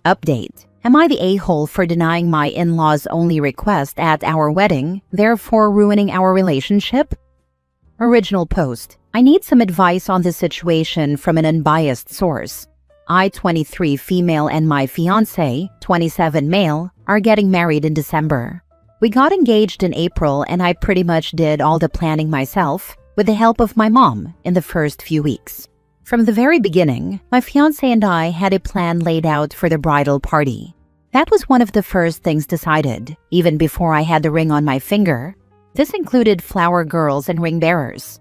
Update. Am I the a-hole for denying my in-laws' only request at our wedding, therefore ruining our relationship? Original post. I need some advice on this situation from an unbiased source. I, 23 female, and my fiancé, 27 male, are getting married in December. We got engaged in April and I pretty much did all the planning myself with the help of my mom in the first few weeks. From the very beginning, my fiancé and I had a plan laid out for the bridal party. That was one of the first things decided, even before I had the ring on my finger. This included flower girls and ring bearers.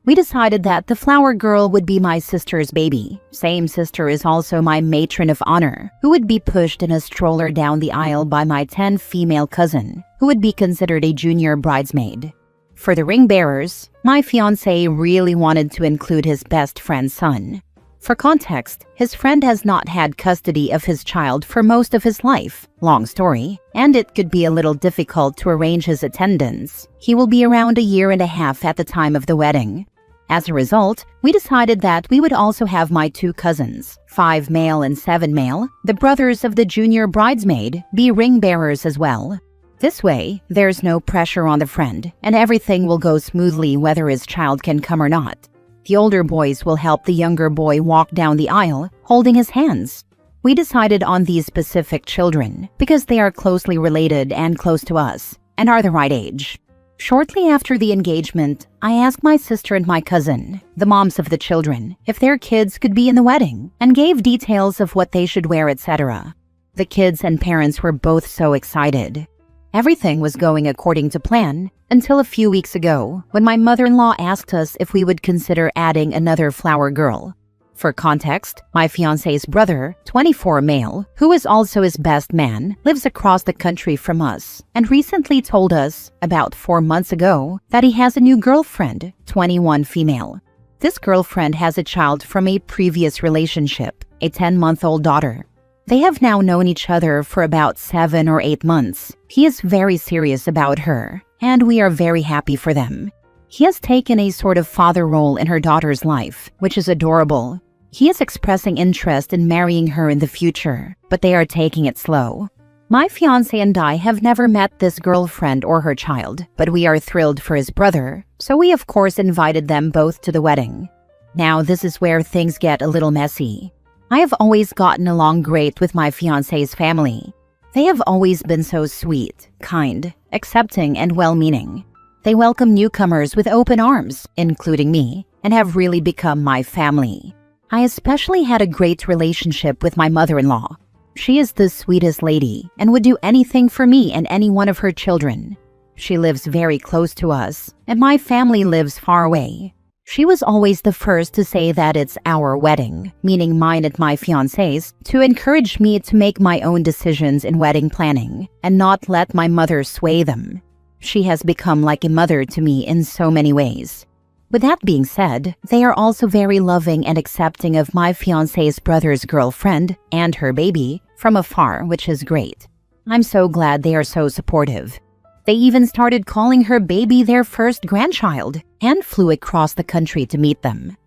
We decided that the flower girl would be my sister's baby. Same sister is also my matron of honor, who would be pushed in a stroller down the aisle by my 10 female cousin, who would be considered a junior bridesmaid. For the ring bearers, my fiancé really wanted to include his best friend's son. For context, his friend has not had custody of his child for most of his life. Long story, and it could be a little difficult to arrange his attendance. He will be around a year and a half at the time of the wedding. As a result, we decided that we would also have my 2 cousins, 5 male and 7 male, the brothers of the junior bridesmaid, be ring bearers as well. This way, there's no pressure on the friend, and everything will go smoothly whether his child can come or not. The older boys will help the younger boy walk down the aisle, holding his hands. We decided on these specific children because they are closely related and close to us, and are the right age. Shortly after the engagement, I asked my sister and my cousin, the moms of the children, if their kids could be in the wedding, and gave details of what they should wear, etc. The kids and parents were both so excited. Everything was going according to plan until a few weeks ago when my mother-in-law asked us if we would consider adding another flower girl. For context, my fiancé's brother, 24 male, who is also his best man, lives across the country from us and recently told us, about 4 months ago, that he has a new girlfriend, 21 female. This girlfriend has a child from a previous relationship, a 10-month-old daughter. They have now known each other for about 7 or 8 months. He is very serious about her, and we are very happy for them. He has taken a sort of father role in her daughter's life, which is adorable. He is expressing interest in marrying her in the future, but they are taking it slow. My fiancé and I have never met this girlfriend or her child, but we are thrilled for his brother, so we of course invited them both to the wedding. Now this is where things get a little messy. I have always gotten along great with my fiancé's family. They have always been so sweet, kind, accepting, and well-meaning. They welcome newcomers with open arms, including me, and have really become my family. I especially had a great relationship with my mother-in-law. She is the sweetest lady and would do anything for me and any one of her children. She lives very close to us, and my family lives far away. She was always the first to say that it's our wedding, meaning mine and my fiancé's, to encourage me to make my own decisions in wedding planning and not let my mother sway them. She has become like a mother to me in so many ways. With that being said, they are also very loving and accepting of my fiancé's brother's girlfriend and her baby from afar, which is great. I'm so glad they are so supportive. They even started calling her baby their first grandchild and flew across the country to meet them.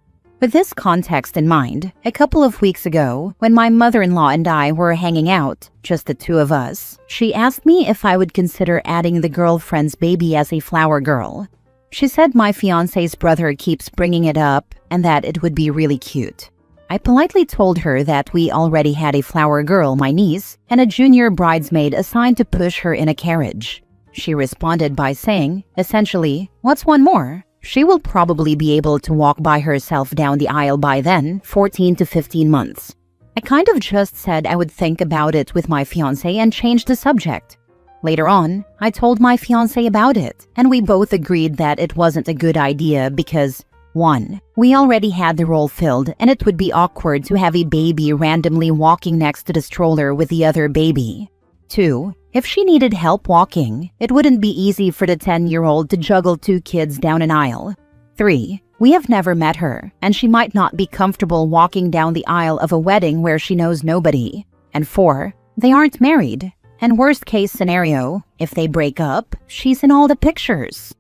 With this context in mind, a couple of weeks ago, when my mother-in-law and I were hanging out, just the 2 of us, she asked me if I would consider adding the girlfriend's baby as a flower girl. She said my fiancé's brother keeps bringing it up and that it would be really cute. I politely told her that we already had a flower girl, my niece, and a junior bridesmaid assigned to push her in a carriage. She responded by saying, essentially, what's one more? She will probably be able to walk by herself down the aisle by then, 14 to 15 months. I kind of just said I would think about it with my fiancé and changed the subject. Later on, I told my fiancé about it, and we both agreed that it wasn't a good idea because 1. We already had the role filled and it would be awkward to have a baby randomly walking next to the stroller with the other baby. 2. If she needed help walking, it wouldn't be easy for the 10-year-old to juggle 2 kids down an aisle. 3. We have never met her, and she might not be comfortable walking down the aisle of a wedding where she knows nobody. And 4. They aren't married. And worst case scenario, if they break up, she's in all the pictures.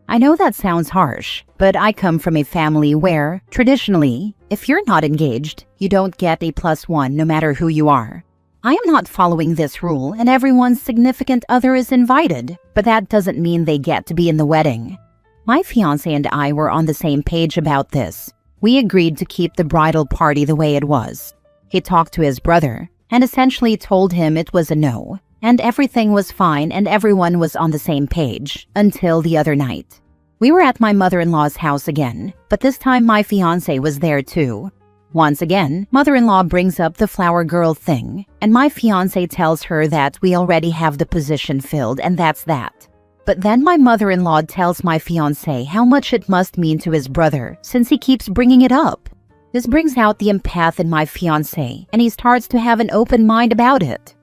I know that sounds harsh, but I come from a family where, traditionally, if you're not engaged, you don't get a +1 no matter who you are. I am not following this rule and everyone's significant other is invited, but that doesn't mean they get to be in the wedding. My fiancé and I were on the same page about this. We agreed to keep the bridal party the way it was. He talked to his brother and essentially told him it was a no, and everything was fine and everyone was on the same page until the other night. We were at my mother-in-law's house again, but this time my fiancé was there too. Once again, mother-in-law brings up the flower girl thing, and my fiancé tells her that we already have the position filled and that's that. But then my mother-in-law tells my fiancé how much it must mean to his brother since he keeps bringing it up. This brings out the empath in my fiancé, and he starts to have an open mind about it.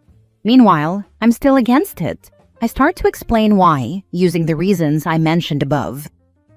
Meanwhile, I'm still against it. I start to explain why, using the reasons I mentioned above.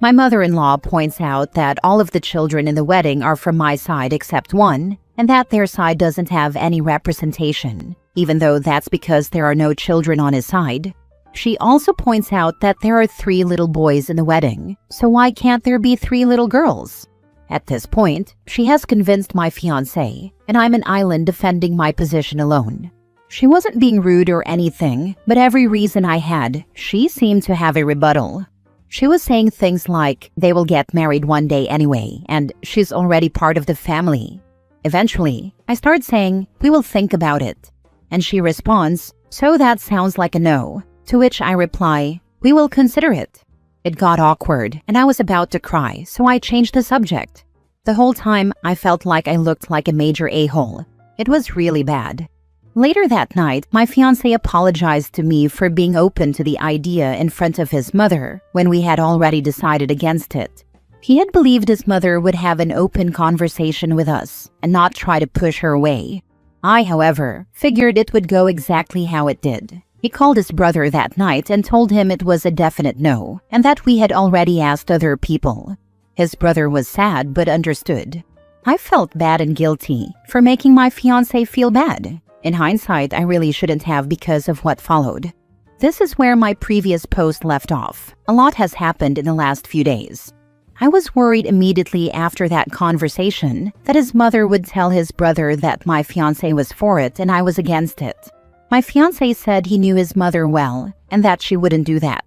My mother-in-law points out that all of the children in the wedding are from my side except one, and that their side doesn't have any representation, even though that's because there are no children on his side. She also points out that there are 3 little boys in the wedding, so why can't there be 3 little girls? At this point, she has convinced my fiancé, and I'm an island defending my position alone. She wasn't being rude or anything, but every reason I had, she seemed to have a rebuttal. She was saying things like, they will get married one day anyway, and she's already part of the family. Eventually, I start saying, we will think about it. And she responds, so that sounds like a no. To which I reply, we will consider it. It got awkward, and I was about to cry, so I changed the subject. The whole time, I felt like I looked like a major a-hole. It was really bad. Later that night, my fiancé apologized to me for being open to the idea in front of his mother when we had already decided against it. He had believed his mother would have an open conversation with us and not try to push her away. I, however, figured it would go exactly how it did. He called his brother that night and told him it was a definite no and that we had already asked other people. His brother was sad but understood. I felt bad and guilty for making my fiancé feel bad. In hindsight, I really shouldn't have because of what followed. This is where my previous post left off. A lot has happened in the last few days. I was worried immediately after that conversation that his mother would tell his brother that my fiancé was for it and I was against it. My fiancé said he knew his mother well and that she wouldn't do that.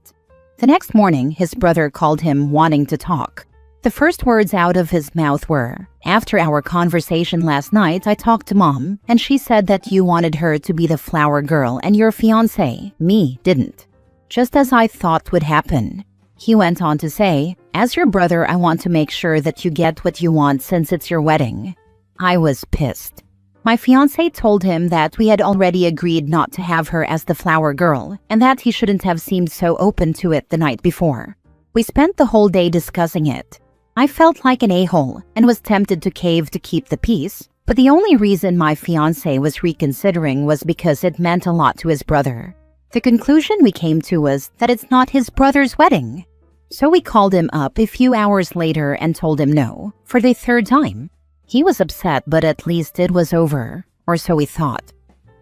The next morning, his brother called him wanting to talk. The first words out of his mouth were, after our conversation last night, I talked to Mom, and she said that you wanted her to be the flower girl and your fiancé, me, didn't. Just as I thought would happen. He went on to say, as your brother, I want to make sure that you get what you want since it's your wedding. I was pissed. My fiancé told him that we had already agreed not to have her as the flower girl, and that he shouldn't have seemed so open to it the night before. We spent the whole day discussing it. I felt like an a-hole and was tempted to cave to keep the peace, but the only reason my fiancé was reconsidering was because it meant a lot to his brother. The conclusion we came to was that it's not his brother's wedding. So we called him up a few hours later and told him no, for the 3rd time. He was upset, but at least it was over, or so we thought.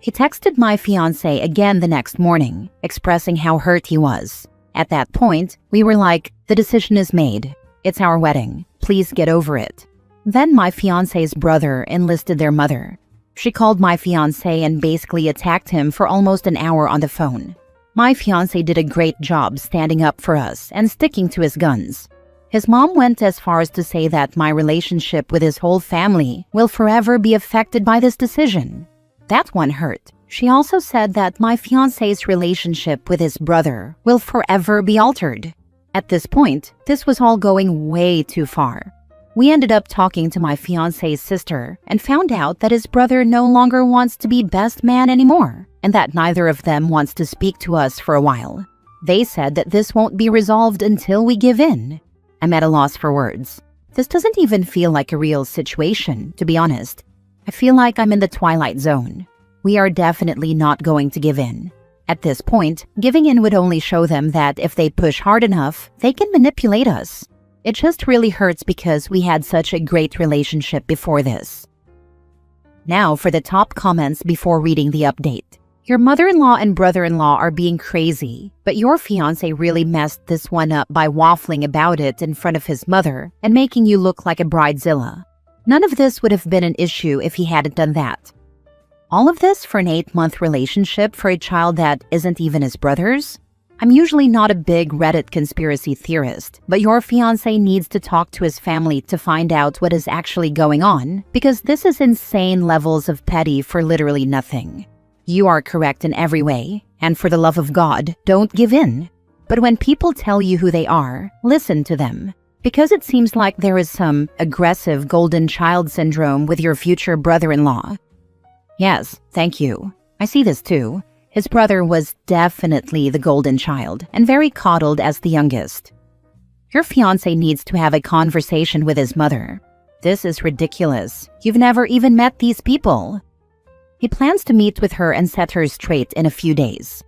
He texted my fiancé again the next morning, expressing how hurt he was. At that point, we were like, the decision is made. It's our wedding. Please get over it. Then my fiancé's brother enlisted their mother. She called my fiancé and basically attacked him for almost an hour on the phone. My fiancé did a great job standing up for us and sticking to his guns. His mom went as far as to say that my relationship with his whole family will forever be affected by this decision. That one hurt. She also said that my fiancé's relationship with his brother will forever be altered. At this point, this was all going way too far. We ended up talking to my fiancé's sister and found out that his brother no longer wants to be best man anymore, and that neither of them wants to speak to us for a while. They said that this won't be resolved until we give in. I'm at a loss for words. This doesn't even feel like a real situation, to be honest. I feel like I'm in the twilight zone. We are definitely not going to give in. At this point, giving in would only show them that if they push hard enough, they can manipulate us. It just really hurts because we had such a great relationship before this. Now for the top comments before reading the update. Your mother-in-law and brother-in-law are being crazy, but your fiancé really messed this one up by waffling about it in front of his mother and making you look like a bridezilla. None of this would have been an issue if he hadn't done that. All of this for an 8-month relationship for a child that isn't even his brother's? I'm usually not a big Reddit conspiracy theorist, but your fiancé needs to talk to his family to find out what is actually going on, because this is insane levels of petty for literally nothing. You are correct in every way, and for the love of God, don't give in. But when people tell you who they are, listen to them. Because it seems like there is some aggressive golden child syndrome with your future brother-in-law. Yes, thank you. I see this too. His brother was definitely the golden child and very coddled as the youngest. Your fiancé needs to have a conversation with his mother. This is ridiculous. You've never even met these people. He plans to meet with her and set her straight in a few days.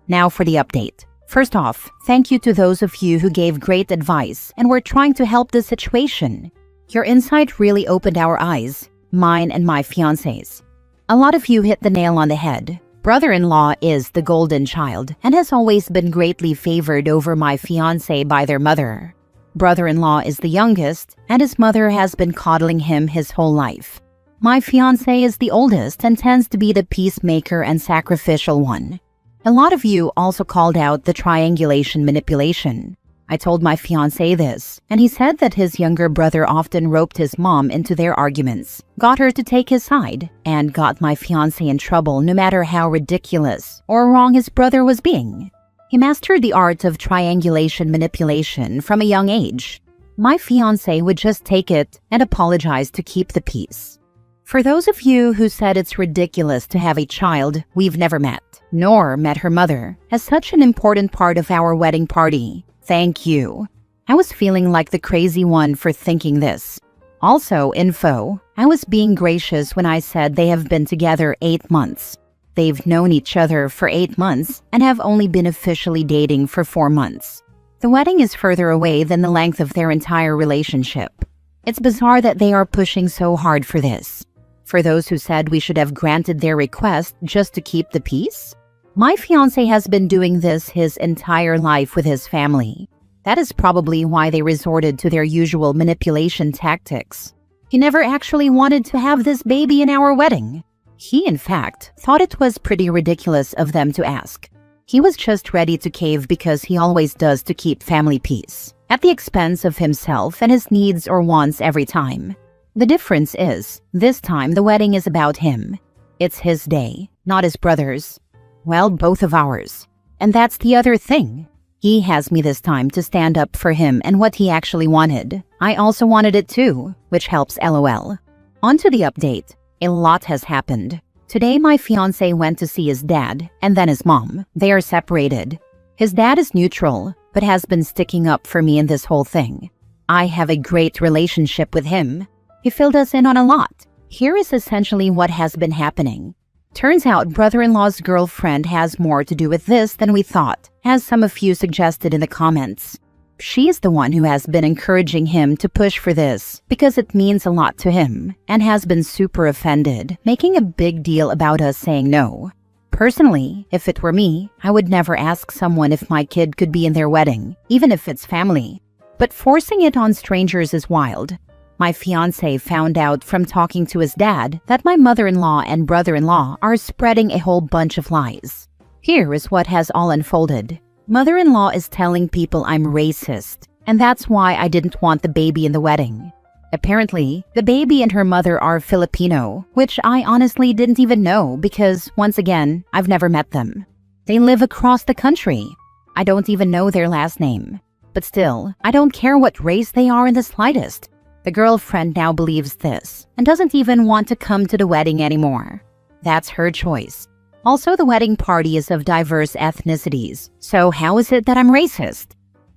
Now for the update. First off, thank you to those of you who gave great advice and were trying to help the situation. Your insight really opened our eyes, mine and my fiancé's. A lot of you hit the nail on the head. Brother-in-law is the golden child and has always been greatly favored over my fiancé by their mother. Brother-in-law is the youngest, and his mother has been coddling him his whole life. My fiancé is the oldest and tends to be the peacemaker and sacrificial one. A lot of you also called out the triangulation manipulation. I told my fiancé this, and he said that his younger brother often roped his mom into their arguments, got her to take his side, and got my fiancé in trouble no matter how ridiculous or wrong his brother was being. He mastered the art of triangulation manipulation from a young age. My fiancé would just take it and apologize to keep the peace. For those of you who said it's ridiculous to have a child we've never met, nor met her mother, as such an important part of our wedding party, thank you. I was feeling like the crazy one for thinking this. Also, info, I was being gracious when I said they have been together 8 months. They've known each other for 8 months and have only been officially dating for 4 months. The wedding is further away than the length of their entire relationship. It's bizarre that they are pushing so hard for this. For those who said we should have granted their request just to keep the peace, my fiancé has been doing this his entire life with his family. That is probably why they resorted to their usual manipulation tactics. He never actually wanted to have this baby in our wedding. He, in fact, thought it was pretty ridiculous of them to ask. He was just ready to cave because he always does to keep family peace, at the expense of himself and his needs or wants every time. The difference is, this time the wedding is about him. It's his day, not his brother's. Well, both of ours. And that's the other thing. He has me this time to stand up for him and what he actually wanted. I also wanted it too, which helps LOL. On to the update. A lot has happened. Today my fiancé went to see his dad and then his mom. They are separated. His dad is neutral, but has been sticking up for me in this whole thing. I have a great relationship with him. He filled us in on a lot. Here is essentially what has been happening. Turns out brother-in-law's girlfriend has more to do with this than we thought, as some of you suggested in the comments. She is the one who has been encouraging him to push for this because it means a lot to him and has been super offended, making a big deal about us saying no. Personally, if it were me, I would never ask someone if my kid could be in their wedding, even if it's family. But forcing it on strangers is wild. My fiancé found out from talking to his dad that my mother-in-law and brother-in-law are spreading a whole bunch of lies. Here is what has all unfolded. Mother-in-law is telling people I'm racist, and that's why I didn't want the baby in the wedding. Apparently, the baby and her mother are Filipino, which I honestly didn't even know because, once again, I've never met them. They live across the country. I don't even know their last name. But still, I don't care what race they are in the slightest. The girlfriend now believes this and doesn't even want to come to the wedding anymore. That's her choice. Also, the wedding party is of diverse ethnicities, so how is it that I'm racist?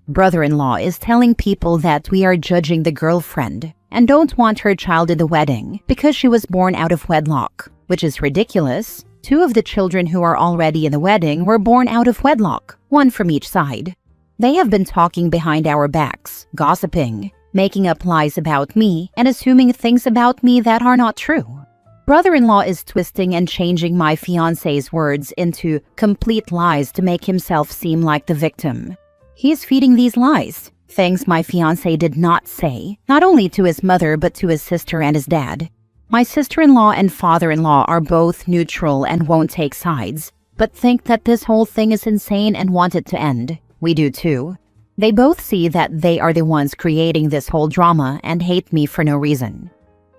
Brother-in-law is telling people that we are judging the girlfriend and don't want her child in the wedding because she was born out of wedlock, which is ridiculous. 2 of the children who are already in the wedding were born out of wedlock, 1 from each side. They have been talking behind our backs, gossiping, making up lies about me and assuming things about me that are not true. Brother-in-law is twisting and changing my fiancé's words into complete lies to make himself seem like the victim. He is feeding these lies, things my fiancé did not say, not only to his mother but to his sister and his dad. My sister-in-law and father-in-law are both neutral and won't take sides, but think that this whole thing is insane and want it to end. We do too. They both see that they are the ones creating this whole drama and hate me for no reason.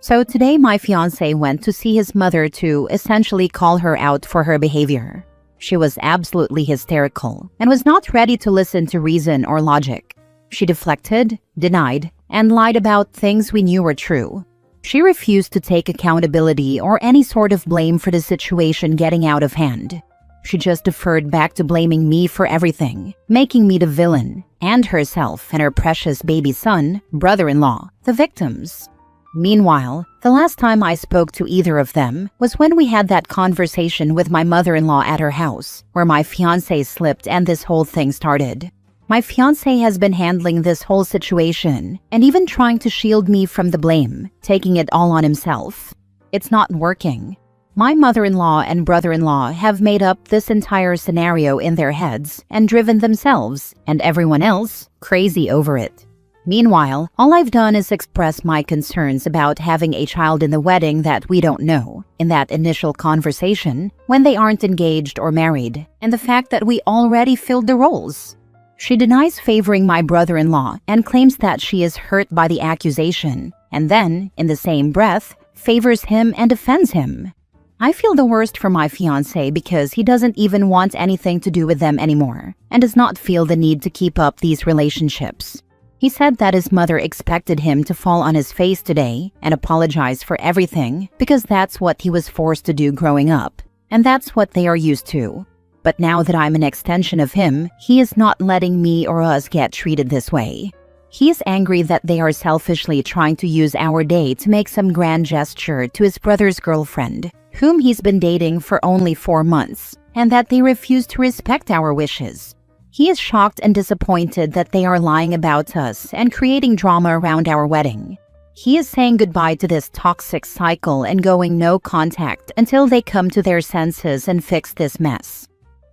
So today my fiancé went to see his mother to essentially call her out for her behavior. She was absolutely hysterical and was not ready to listen to reason or logic. She deflected, denied, and lied about things we knew were true. She refused to take accountability or any sort of blame for the situation getting out of hand. She just deferred back to blaming me for everything, making me the villain, and herself and her precious baby son, brother-in-law, the victims. Meanwhile, the last time I spoke to either of them was when we had that conversation with my mother-in-law at her house, where my fiancé slipped and this whole thing started. My fiancé has been handling this whole situation and even trying to shield me from the blame, taking it all on himself. It's not working. My mother-in-law and brother-in-law have made up this entire scenario in their heads and driven themselves and everyone else crazy over it. Meanwhile, all I've done is express my concerns about having a child in the wedding that we don't know, in that initial conversation when they aren't engaged or married, and the fact that we already filled the roles. She denies favoring my brother-in-law and claims that she is hurt by the accusation, and then, in the same breath, favors him and defends him. I feel the worst for my fiancé because he doesn't even want anything to do with them anymore and does not feel the need to keep up these relationships. He said that his mother expected him to fall on his face today and apologize for everything because that's what he was forced to do growing up, and that's what they are used to. But now that I'm an extension of him, he is not letting me or us get treated this way. He is angry that they are selfishly trying to use our day to make some grand gesture to his brother's girlfriend, whom he's been dating for only 4 months, and that they refuse to respect our wishes. He is shocked and disappointed that they are lying about us and creating drama around our wedding. He is saying goodbye to this toxic cycle and going no contact until they come to their senses and fix this mess.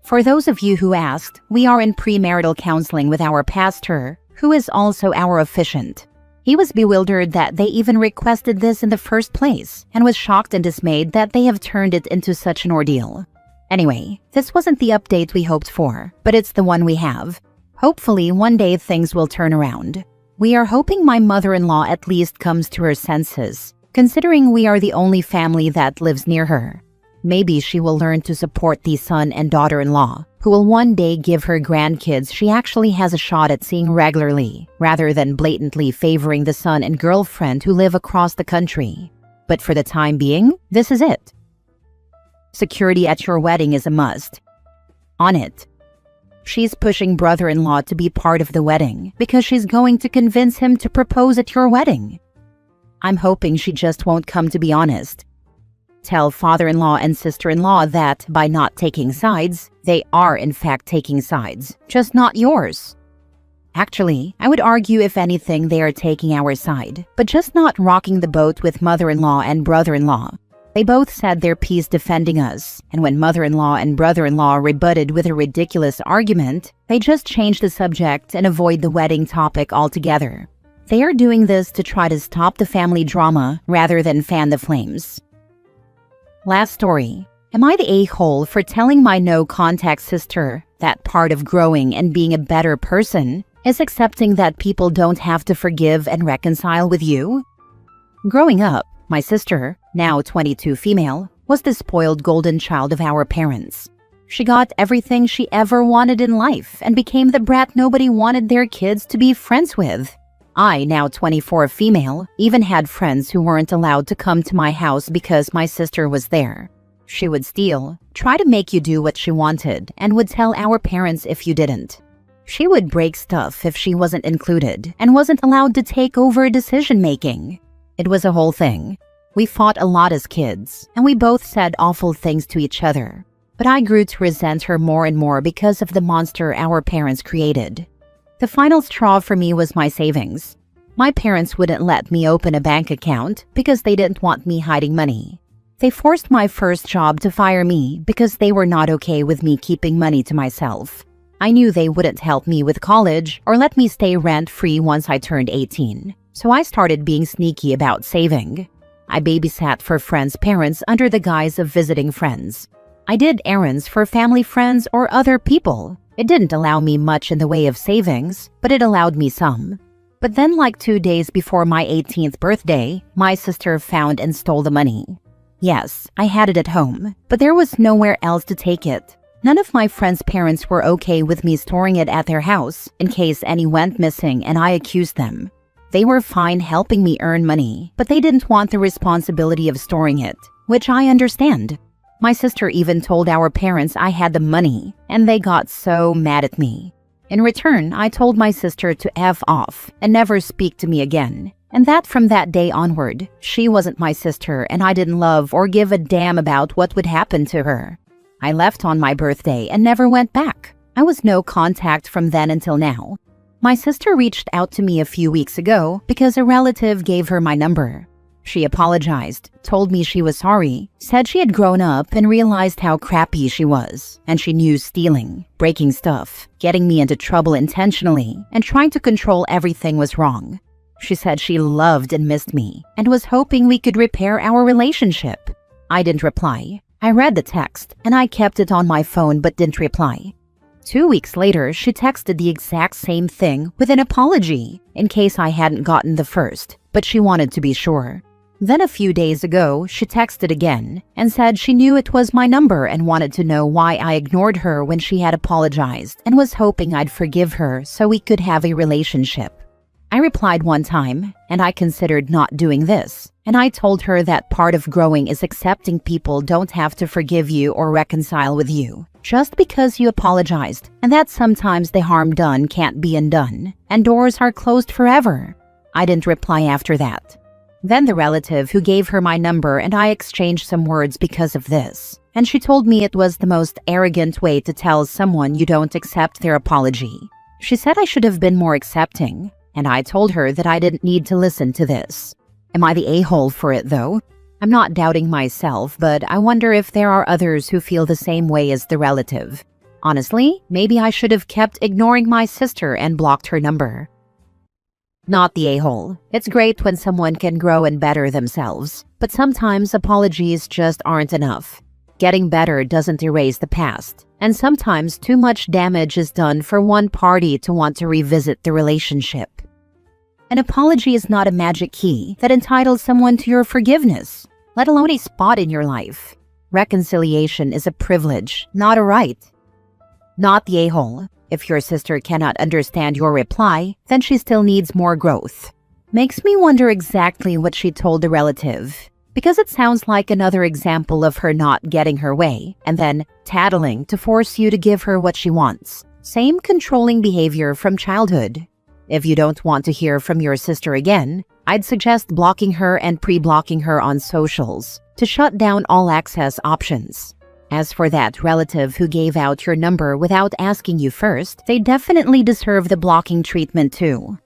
For those of you who asked, we are in premarital counseling with our pastor, who is also our officiant. He was bewildered that they even requested this in the first place and was shocked and dismayed that they have turned it into such an ordeal. Anyway, this wasn't the update we hoped for, but it's the one we have. Hopefully, one day things will turn around. We are hoping my mother-in-law at least comes to her senses, considering we are the only family that lives near her. Maybe she will learn to support the son and daughter-in-law, who will one day give her grandkids she actually has a shot at seeing regularly, rather than blatantly favoring the son and girlfriend who live across the country. But for the time being, this is it. Security at your wedding is a must. On it. She's pushing brother-in-law to be part of the wedding because she's going to convince him to propose at your wedding. I'm hoping she just won't come to be honest. Tell father-in-law and sister-in-law that by not taking sides, they are in fact taking sides, just not yours. Actually, I would argue if anything they are taking our side, but just not rocking the boat with mother-in-law and brother-in-law. They both said their piece defending us, and when mother-in-law and brother-in-law rebutted with a ridiculous argument, they just changed the subject and avoid the wedding topic altogether. They are doing this to try to stop the family drama rather than fan the flames. Last story. Am I the a-hole for telling my no-contact sister that part of growing and being a better person is accepting that people don't have to forgive and reconcile with you? Growing up, my sister, now 22 female, was the spoiled golden child of our parents. She got everything she ever wanted in life and became the brat nobody wanted their kids to be friends with. I, now 24 female, even had friends who weren't allowed to come to my house because my sister was there. She would steal, try to make you do what she wanted, and would tell our parents if you didn't. She would break stuff if she wasn't included and wasn't allowed to take over decision-making. It was a whole thing. We fought a lot as kids, and we both said awful things to each other. But I grew to resent her more and more because of the monster our parents created. The final straw for me was my savings. My parents wouldn't let me open a bank account because they didn't want me hiding money. They forced my first job to fire me because they were not okay with me keeping money to myself. I knew they wouldn't help me with college or let me stay rent-free once I turned 18, so I started being sneaky about saving. I babysat for friends' parents under the guise of visiting friends. I did errands for family friends or other people. It didn't allow me much in the way of savings, but it allowed me some. But then, like 2 days before my 18th birthday, my sister found and stole the money. Yes, I had it at home, but there was nowhere else to take it. None of my friends' parents were okay with me storing it at their house in case any went missing and I accused them. They were fine helping me earn money, but they didn't want the responsibility of storing it, which I understand. My sister even told our parents I had the money, and they got so mad at me. In return, I told my sister to F off and never speak to me again. And that from that day onward, she wasn't my sister and I didn't love or give a damn about what would happen to her. I left on my birthday and never went back. I was no contact from then until now. My sister reached out to me a few weeks ago because a relative gave her my number. She apologized, told me she was sorry, said she had grown up and realized how crappy she was, and she knew stealing, breaking stuff, getting me into trouble intentionally, and trying to control everything was wrong. She said she loved and missed me, and was hoping we could repair our relationship. I didn't reply. I read the text, and I kept it on my phone but didn't reply. 2 weeks later, she texted the exact same thing with an apology, in case I hadn't gotten the first, but she wanted to be sure. Then a few days ago, she texted again and said she knew it was my number and wanted to know why I ignored her when she had apologized and was hoping I'd forgive her so we could have a relationship. I replied one time, and I considered not doing this, and I told her that part of growing is accepting people don't have to forgive you or reconcile with you just because you apologized, and that sometimes the harm done can't be undone, and doors are closed forever. I didn't reply after that. Then the relative who gave her my number and I exchanged some words because of this, and she told me it was the most arrogant way to tell someone you don't accept their apology. She said I should have been more accepting, and I told her that I didn't need to listen to this. Am I the a-hole for it, though? I'm not doubting myself, but I wonder if there are others who feel the same way as the relative. Honestly, maybe I should have kept ignoring my sister and blocked her number. Not the a-hole. It's great when someone can grow and better themselves, but sometimes apologies just aren't enough. Getting better doesn't erase the past, and sometimes too much damage is done for one party to want to revisit the relationship. An apology is not a magic key that entitles someone to your forgiveness, let alone a spot in your life. Reconciliation is a privilege, not a right. Not the a-hole. If your sister cannot understand your reply, then she still needs more growth. Makes me wonder exactly what she told the relative, because it sounds like another example of her not getting her way, and then tattling to force you to give her what she wants. Same controlling behavior from childhood. If you don't want to hear from your sister again, I'd suggest blocking her and pre-blocking her on socials to shut down all access options. As for that relative who gave out your number without asking you first, they definitely deserve the blocking treatment too.